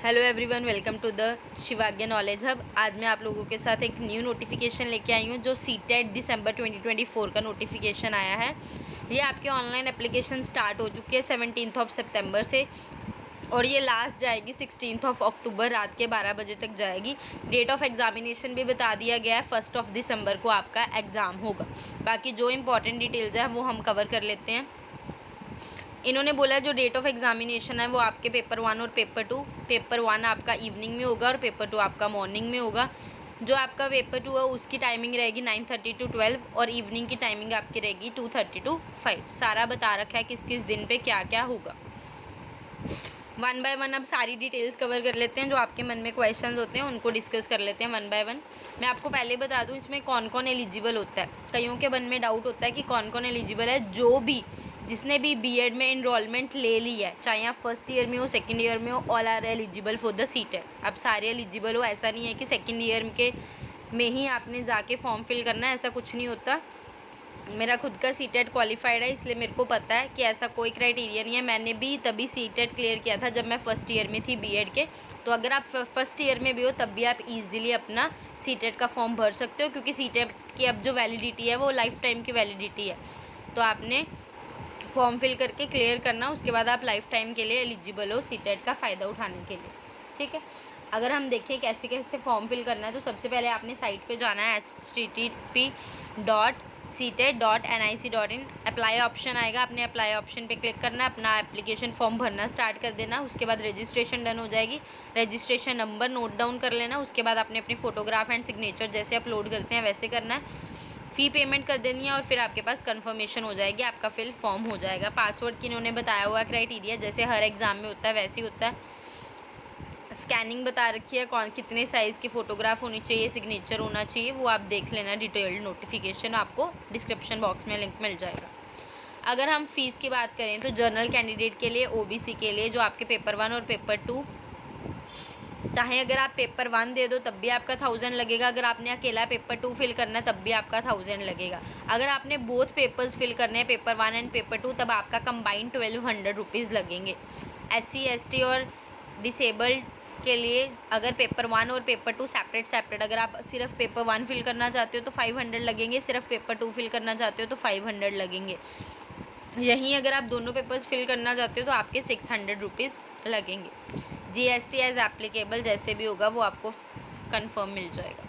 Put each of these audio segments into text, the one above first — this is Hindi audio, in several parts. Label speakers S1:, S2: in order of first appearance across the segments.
S1: Hello everyone, welcome to the Shivagya knowledge hub. आज मैं आप लोगों के साथ एक न्यू नोटिफिकेशन लेके आई हूँ जो सीटेट दिसंबर 2024 का नोटिफिकेशन आया है। ये आपके ऑनलाइन एप्लीकेशन स्टार्ट हो चुकी है 17 सितंबर से और ये लास्ट जाएगी 16 अक्टूबर रात के 12 बजे तक जाएगी। डेट ऑफ एग्जामिनेशन भी बता दिया गया है, 1 दिसंबर को आपका एग्ज़ाम होगा। बाकी जो इंपॉर्टेंट डिटेल्स हैं वो हम कवर कर लेते हैं। इन्होंने बोला जो डेट ऑफ एग्जामिनेशन है वो आपके पेपर 1 और पेपर 1 आपका इवनिंग में होगा और पेपर 2 आपका मॉर्निंग में होगा। जो आपका पेपर 2 है उसकी टाइमिंग रहेगी 9:30 to 12 और इवनिंग की टाइमिंग आपकी रहेगी 2:30 to 5। सारा बता रखा है किस किस दिन पे क्या क्या होगा। 1 बाय 1 अब सारी डिटेल्स कवर कर लेते हैं। जो आपके मन में क्वेश्चंस होते हैं उनको डिस्कस कर लेते हैं 1 बाय 1। मैं आपको पहले बता दूं इसमें कौन कौन एलिजिबल होता है। कईयों के मन में डाउट होता है कि कौन कौन एलिजिबल है। जिसने भी बीएड में इनरोलमेंट ले ली है, चाहे आप फर्स्ट ईयर में हो सेकंड ईयर में हो, all are eligible for the CTET. अब सारे एलिजिबल हो, ऐसा नहीं है कि सेकंड ईयर के में ही आपने जाके फॉर्म फिल करना है, ऐसा कुछ नहीं होता। मेरा खुद का सीटेट क्वालिफाइड है, इसलिए मेरे को पता है कि ऐसा कोई क्राइटेरिया नहीं है। मैंने भी तभी सीटेट क्लियर किया था जब मैं फ़र्स्ट ईयर में थी बीएड के। तो अगर आप फर्स्ट ईयर में भी हो तब भी आप इजीली अपना सीटेट का फॉर्म भर सकते हो, क्योंकि सीटेट की अब जो वैलिडिटी है वो लाइफ टाइम की वैलिडिटी है। तो आपने फॉर्म फिल करके क्लियर करना, उसके बाद आप लाइफ टाइम के लिए एलिजिबल हो सीटेट का फ़ायदा उठाने के लिए। ठीक है, अगर हम देखें कैसे कैसे फॉर्म फिल करना है तो सबसे पहले आपने साइट पे जाना है http://ctet.nic.in। अप्लाई ऑप्शन आएगा, आपने अप्लाई ऑप्शन पे क्लिक करना है, अपना एप्लीकेशन फॉर्म भरना स्टार्ट कर देना। उसके बाद रजिस्ट्रेशन डन हो जाएगी। रजिस्ट्रेशन नंबर नोट डाउन कर लेना। उसके बाद आपने अपनी फ़ोटोग्राफ एंड सिग्नेचर जैसे अपलोड करते हैं वैसे करना है। फ़ी पेमेंट कर देनी है और फिर आपके पास कंफर्मेशन हो जाएगी, आपका फिल फॉर्म हो जाएगा। पासवर्ड की इन्होंने बताया हुआ क्राइटेरिया जैसे हर एग्ज़ाम में होता है वैसे ही होता है। स्कैनिंग बता रखी है, कौन कितने साइज़ की फ़ोटोग्राफ होनी चाहिए, सिग्नेचर होना चाहिए, वो आप देख लेना। डिटेल्ड नोटिफिकेशन आपको डिस्क्रिप्शन बॉक्स में लिंक मिल जाएगा। अगर हम फ़ीस की बात करें तो जनरल कैंडिडेट के लिए, ओबीसी के लिए जो आपके पेपर 1 और पेपर 2, चाहे अगर आप पेपर 1 दे दो तब भी आपका 1000 लगेगा। अगर आपने अकेला पेपर 2 फिल करना है तब भी आपका 1000 लगेगा। अगर आपने बोथ पेपर्स फिल करने हैं, पेपर 1 एंड पेपर 2, तब आपका कंबाइंड 1200 रुपीज़ लगेंगे। SC ST और डिसेबल्ड के लिए अगर पेपर 1 और पेपर 2 सेपरेट, अगर आप सिर्फ पेपर 1 फिल करना चाहते हो तो 500 लगेंगे, सिर्फ पेपर 2 फिल करना चाहते हो तो 500 लगेंगे। यहीं अगर आप दोनों पेपर्स फिल करना चाहते हो तो आपके 600 रुपीज़ लगेंगे। GST एज एप्लीकेबल जैसे भी होगा वो आपको कंफर्म मिल जाएगा।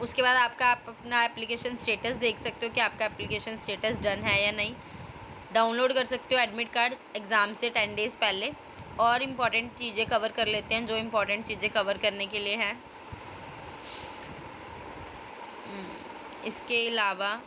S1: उसके बाद आप अपना एप्लीकेशन स्टेटस देख सकते हो कि आपका एप्लीकेशन स्टेटस डन है या नहीं। डाउनलोड कर सकते हो एडमिट कार्ड एग्ज़ाम से 10 डेज़ पहले। और इम्पॉर्टेंट चीज़ें कवर कर लेते हैं जो इम्पॉर्टेंट चीज़ें कवर करने के लिए हैं। इसके अलावा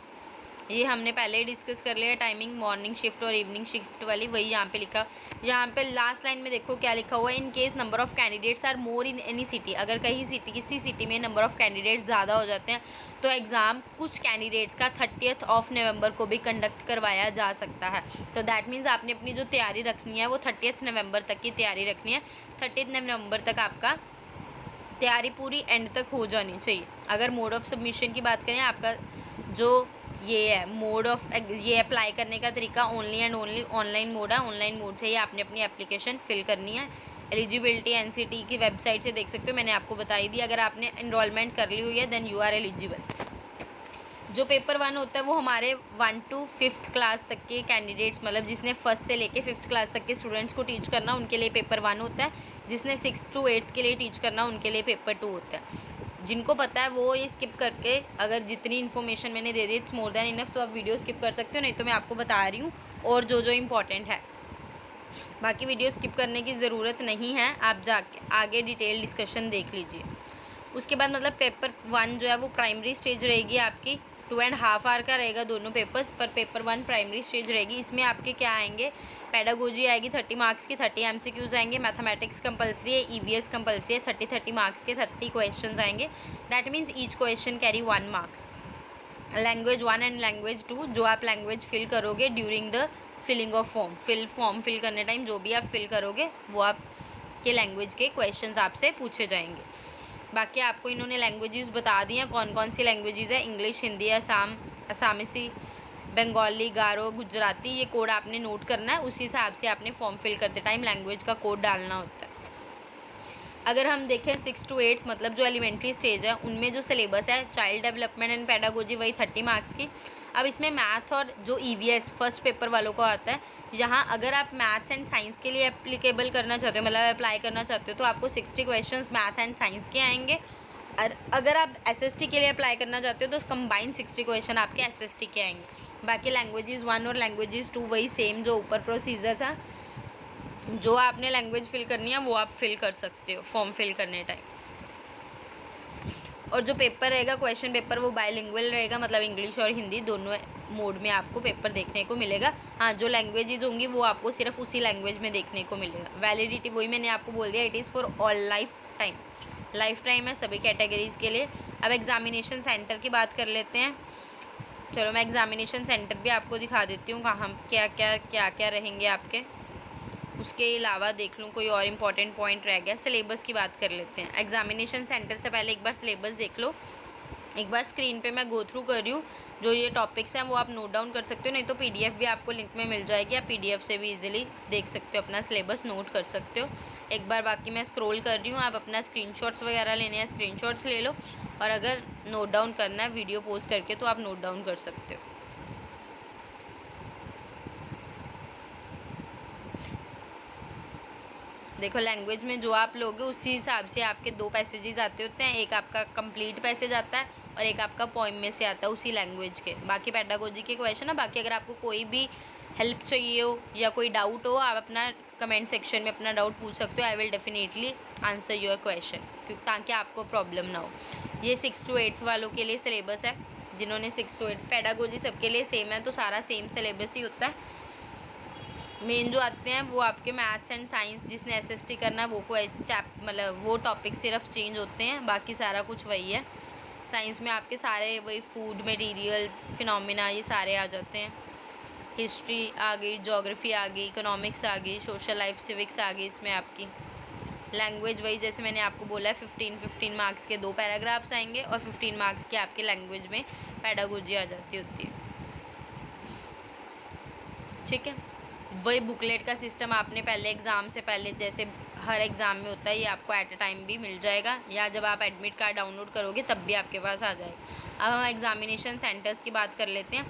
S1: ये हमने पहले ही डिस्कस कर लिया। टाइमिंग मॉर्निंग शिफ्ट और इवनिंग शिफ्ट वाली, वही यहाँ पे लिखा। यहाँ पे लास्ट लाइन में देखो क्या लिखा हुआ है, in case number of candidates are more in any city. अगर किसी सिटी में नंबर ऑफ़ कैंडिडेट्स ज़्यादा हो जाते हैं तो एग्ज़ाम कुछ कैंडिडेट्स का 30 नवंबर को भी कंडक्ट करवाया जा सकता है। तो दैट मीन्स आपने अपनी जो तैयारी रखनी है वो 30 नवंबर तक की तैयारी रखनी है। 30 नवंबर तक आपका तैयारी पूरी एंड तक हो जानी चाहिए। अगर मोड ऑफ़ सबमिशन की बात करें, आपका जो ये है मोड ऑफ ये अप्लाई करने का तरीका only and only online mode है। ऑनलाइन मोड से ही आपने अपनी एप्लीकेशन फिल करनी है। एलिजिबिलिटी एनसीटी की वेबसाइट से देख सकते हो, मैंने आपको बताई दी। अगर आपने इनरोलमेंट कर ली हुई है देन यू आर एलिजिबल। जो पेपर 1 होता है वो हमारे 1 to 5th क्लास तक के कैंडिडेट्स, मतलब जिसने फर्स्ट से लेके 5th क्लास तक के स्टूडेंट्स को टीच करना उनके लिए पेपर 1 होता है। जिसने 6th to 8th के लिए टीच करना उनके लिए पेपर 2 होता है। जिनको पता है वो ये स्किप करके, अगर जितनी इन्फॉर्मेशन मैंने दे दी इट्स मोर देन इनफ, तो आप वीडियो स्किप कर सकते हो, नहीं तो मैं आपको बता रही हूँ और जो इम्पॉर्टेंट है। बाकी वीडियो स्किप करने की ज़रूरत नहीं है, आप जाके आगे डिटेल डिस्कशन देख लीजिए। उसके बाद मतलब पेपर 1 जो है वो प्राइमरी स्टेज रहेगी आपकी, 2.5 आवर का रहेगा दोनों पेपर्स, पर पेपर 1 प्राइमरी स्टेज रहेगी। इसमें आपके क्या आएंगे, पेडागोजी आएगी 30 मार्क्स की, 30 MCQs आएंगे। मैथमेटिक्स कंपलसरी है, EVS कंपलसरी है, 30 मार्क्स के 30 क्वेश्चन आएंगे। That means each question carry 1 marks. Language 1 and language 2, जो आप लैंग्वेज फिल करोगे during the filling of form fill करने टाइम जो भी आप फिल करोगे वो आपके लैंग्वेज के क्वेश्चन आपसे पूछे जाएंगे। बाकी आपको इन्होंने लैंग्वेजेस बता दी हैं कौन कौन सी लैंग्वेजेस है, इंग्लिश, हिंदी, असामीसी, बंगाली, गारो, गुजराती। ये कोड आपने नोट करना है, उसी हिसाब से आपने फॉर्म फिल करते टाइम लैंग्वेज का कोड डालना होता है। अगर हम देखें 6 to 8 मतलब जो एलिमेंट्री स्टेज है उनमें जो सिलेबस है चाइल्ड डेवलपमेंट एंड पेडागोजी वही 30 मार्क्स की। अब इसमें मैथ और जो ईवीएस फर्स्ट पेपर वालों को आता है, यहाँ अगर आप मैथ्स एंड साइंस के लिए एप्लीकेबल करना चाहते हो, मतलब अप्लाई करना चाहते हो, तो आपको 60 क्वेश्चंस मैथ एंड साइंस के आएंगे। और अगर आप एसएसटी के लिए अप्लाई करना चाहते हो तो कंबाइंड 60 क्वेश्चन आपके एसएसटी के आएंगे। बाकी लैंग्वेजेस 1 और लैंग्वेजेस 2 वही सेम जो ऊपर प्रोसीजर था। जो आपने लैंग्वेज फिल करनी है वो आप फिल कर सकते हो फॉर्म फिल करने टाइम। और जो पेपर रहेगा क्वेश्चन पेपर वो बायलिंगुअल रहेगा, मतलब इंग्लिश और हिंदी दोनों मोड में आपको पेपर देखने को मिलेगा। हाँ, जो लैंग्वेजेज होंगी वो आपको सिर्फ उसी लैंग्वेज में देखने को मिलेगा। वैलिडिटी वही मैंने आपको बोल दिया, it is for all life time है सभी कैटेगरीज़ के लिए। अब एग्जामिनेशन सेंटर की बात कर लेते हैं। चलो मैं एग्जामिनेशन सेंटर भी आपको दिखा देती हूँ कहाँ क्या क्या रहेंगे आपके। उसके अलावा देख लूँ कोई और इम्पॉर्टेंट पॉइंट रह गया। सिलेबस की बात कर लेते हैं। एग्जामिनेशन सेंटर से पहले एक बार सिलेबस देख लो। एक बार स्क्रीन पे मैं गो थ्रू कर रही हूँ, जो ये टॉपिक्स हैं वो आप नोट डाउन कर सकते हो, नहीं तो पीडीएफ भी आपको लिंक में मिल जाएगी, आप पीडीएफ से भी इजीली देख सकते हो, अपना सिलेबस नोट कर सकते हो। एक बार बाकी मैं स्क्रॉल कर रही हूँ, आप अपना स्क्रीनशॉट्स वगैरह लेने हैं स्क्रीनशॉट्स ले लो, और अगर नोट डाउन करना है वीडियो पॉज करके तो आप नोट डाउन कर सकते हो। देखो लैंग्वेज में जो आप लोगे उसी हिसाब से आपके 2 पैसेजेस आते होते हैं, एक आपका कंप्लीट पैसेज आता है और एक आपका पोइम में से आता है उसी लैंग्वेज के। बाकी पेडागोजी के क्वेश्चन है। बाकी अगर आपको कोई भी हेल्प चाहिए हो या कोई डाउट हो, आप अपना कमेंट सेक्शन में अपना डाउट पूछ सकते हो। I will definitely answer your question, क्योंकि ताकि आपको प्रॉब्लम ना हो। ये 6 to 8 वालों के लिए सिलेबस है, जिन्होंने 6 to 8 पेडागोजी सबके लिए सेम है, तो सारा सेम सिलेबस ही होता है। मेन जो आते हैं वो आपके मैथ्स एंड साइंस, जिसने एसएसटी करना है वो मतलब वो टॉपिक सिर्फ चेंज होते हैं, बाकी सारा कुछ वही है। साइंस में आपके सारे वही फूड मटेरियल्स फिनोमिना ये सारे आ जाते हैं। हिस्ट्री आ गई, ज्योग्राफी आ गई, इकोनॉमिक्स आ गई, सोशल लाइफ सिविक्स आ गई इसमें आपकी। लैंग्वेज वही जैसे मैंने आपको बोला है 15 मार्क्स के 2 पैराग्राफ्स आएंगे और 15 मार्क्स के आपके लैंग्वेज में पेडागोजी आ जाती होती है। ठीक है, वही बुकलेट का सिस्टम आपने पहले एग्ज़ाम से पहले जैसे हर एग्ज़ाम में होता है, ये आपको एट अ टाइम भी मिल जाएगा, या जब आप एडमिट कार्ड डाउनलोड करोगे तब भी आपके पास आ जाएगा। अब हम एग्ज़ामिनेशन सेंटर्स की बात कर लेते हैं।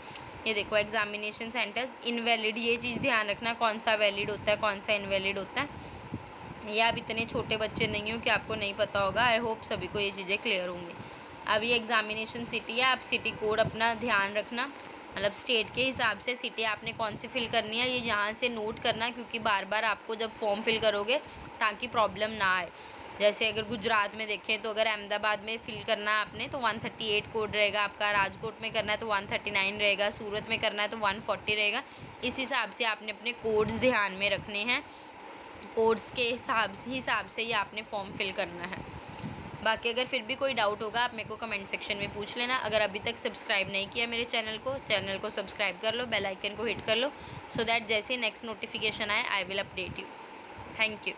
S1: ये देखो एग्ज़ामिनेशन सेंटर्स इनवैलिड, ये चीज़ ध्यान रखना कौन सा वैलिड होता है कौन सा इनवैलिड होता है। या आप इतने छोटे बच्चे नहीं हो कि आपको नहीं पता होगा, आई होप सभी को ये चीज़ें क्लियर होंगी। अब ये एग्ज़ामिनेशन सिटी है, आप सिटी कोड अपना ध्यान रखना, मतलब स्टेट के हिसाब से सिटी आपने कौन सी फिल करनी है ये यहाँ से नोट करना, क्योंकि बार बार आपको जब फॉर्म फिल करोगे ताकि प्रॉब्लम ना आए। जैसे अगर गुजरात में देखें तो अगर अहमदाबाद में फिल करना है आपने तो 138 कोड रहेगा आपका, राजकोट में करना है तो 139 रहेगा, सूरत में करना है तो 140 रहेगा। इस हिसाब से आपने अपने कोड्स ध्यान में रखने हैं, कोड्स के हिसाब से ही आपने फॉर्म फिल करना है। बाकी अगर फिर भी कोई डाउट होगा आप मेरे को कमेंट सेक्शन में पूछ लेना। अगर अभी तक सब्सक्राइब नहीं किया मेरे चैनल को सब्सक्राइब कर लो, बेल आइकन को हिट कर लो, सो दैट जैसे नेक्स्ट नोटिफिकेशन आए I will update you. Thank you.